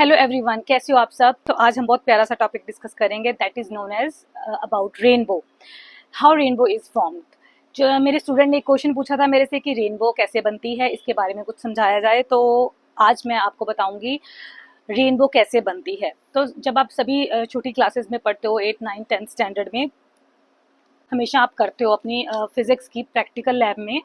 Hello everyone, कैसे हो आप सब। तो आज हम बहुत प्यारा सा टॉपिक डिस्कस करेंगे that is known as about rainbow, how rainbow is formed. जो मेरे स्टूडेंट ने एक क्वेश्चन पूछा था मेरे से कि रेनबो कैसे बनती है, इसके बारे में कुछ समझाया जाए। तो आज मैं आपको बताऊंगी रेनबो कैसे बनती है। तो जब आप सभी छोटी क्लासेस में पढ़ते हो 8, 9, 10 स्टैंडर्ड में, हमेशा आप करते हो अपनी फिजिक्स की प्रैक्टिकल लैब में।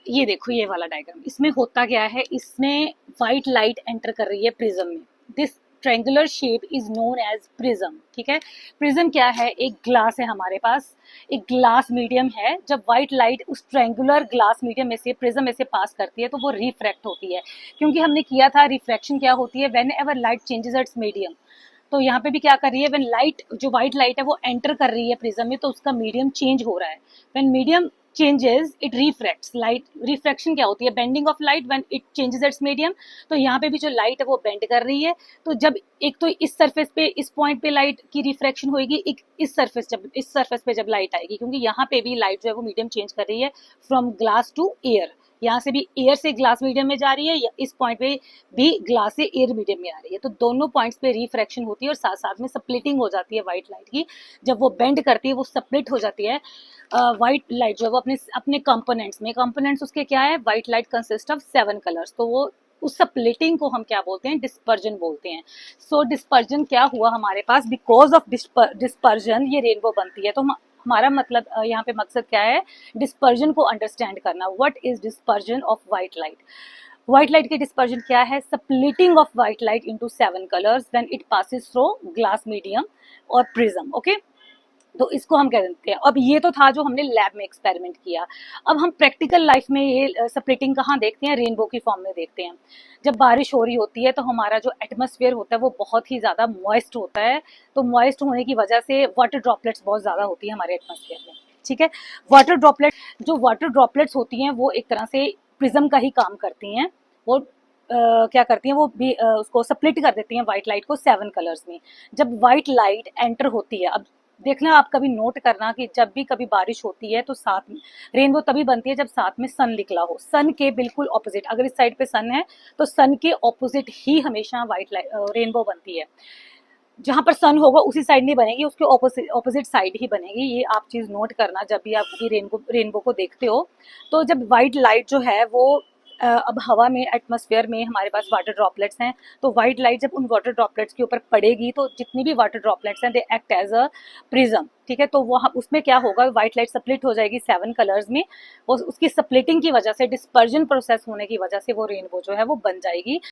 ये देखो ये वाला डायग्राम, इसमें होता क्या है, इसमें व्हाइट लाइट एंटर कर रही है प्रिज्म में। This triangular shape is known as prism. ठीक है, प्रिज्म क्या है, एक ग्लास है हमारे पास, एक ग्लास मीडियम है। जब व्हाइट लाइट उस ट्रायंगुलर ग्लास मीडियम में से, प्रिज्म में से पास करती है तो वो रिफ्रैक्ट होती है। क्योंकि हमने किया था रिफ्रैक्शन क्या होती है, when ever light changes it's medium. तो यहाँ पे भी क्या कर रही है, व्हेन लाइट, जो व्हाइट लाइट है वो एंटर कर रही है प्रिज्म में, तो उसका मीडियम चेंज हो रहा है। When medium changes it refracts light। Refraction क्या होती है, bending of light when it changes it's medium. तो यहाँ पे भी जो लाइट है वो बेंड कर रही है। तो जब एक तो इस सरफेस पे, इस पॉइंट पे लाइट की रिफ्रैक्शन होगी, एक इस सरफेस पे जब लाइट आएगी, क्योंकि यहाँ पे भी लाइट जो है वो मीडियम चेंज कर रही है फ्रॉम ग्लास टू एयर। यहाँ से भी एयर से ग्लास मीडियम में जा रही है, या इस पॉइंट पे भी ग्लास से एयर मीडियम में आ रही है। तो दोनों पॉइंट्स पे रिफ्रैक्शन होती है और साथ साथ में स्प्लिटिंग हो जाती है व्हाइट लाइट की। जब वो बेंड करती है, वो स्प्लिट हो जाती है। व्हाइट लाइट जो है वो अपने अपने कंपोनेंट्स उसके क्या है, white light consist of 7 colours. तो वो उस स्प्लिटिंग को हम क्या बोलते हैं, डिस्पर्जन बोलते हैं। सो डिस्पर्जन क्या हुआ हमारे पास, बिकॉज ऑफ डिस्पर्जन ये रेनबो बनती है। तो हमारा मतलब यहाँ पे मकसद क्या है, डिस्पर्जन को अंडरस्टैंड करना। What is dispersion of white light. White light की डिस्पर्जन क्या है, splitting of white light into 7 colours when it passes through glass medium और प्रिज्म। ओके, तो इसको हम कह देते हैं। अब ये तो था जो हमने लैब में एक्सपेरिमेंट किया। अब हम प्रैक्टिकल लाइफ में ये स्प्लिटिंग कहाँ देखते हैं, रेनबो की फॉर्म में देखते हैं। जब बारिश हो रही होती है तो हमारा जो एटमॉस्फेयर होता है वो बहुत ही ज़्यादा मॉइस्ट होता है। तो मॉइस्ट होने की वजह से वाटर ड्रॉपलेट्स बहुत ज़्यादा होती है हमारे एटमॉस्फेयर में। ठीक है, वाटर ड्रॉपलेट्स होती हैं वो एक तरह से प्रिज्म का ही काम करती हैं। वो क्या करती हैं, वो भी उसको स्प्लिट कर देती हैं व्हाइट लाइट को 7 कलर्स में। जब व्हाइट लाइट एंटर होती है, अब देखना, आप कभी नोट करना कि जब भी कभी बारिश होती है तो साथ में रेनबो तभी बनती है जब साथ में सन निकला हो। सन के बिल्कुल ऑपोजिट, अगर इस साइड पे सन है तो सन के ऑपोजिट ही हमेशा व्हाइट रेनबो बनती है। जहां पर सन होगा उसी साइड नहीं बनेगी, उसके ऑपोजिट साइड ही बनेगी। ये आप चीज नोट करना जब भी आप कभी रेनबो को देखते हो। तो जब व्हाइट लाइट जो है वो अब हवा में, एटमॉस्फेयर में हमारे पास वाटर ड्रॉपलेट्स हैं, तो व्हाइट लाइट जब उन वाटर ड्रॉपलेट्स के ऊपर पड़ेगी तो जितनी भी वाटर ड्रॉपलेट्स हैं they act as a prism. ठीक है, तो वहाँ उसमें क्या होगा, व्हाइट लाइट स्प्लिट हो जाएगी 7 कलर्स में। और उसकी स्प्लिटिंग की वजह से, डिस्पर्जन प्रोसेस होने की वजह से वो रेनबो जो है वो बन जाएगी।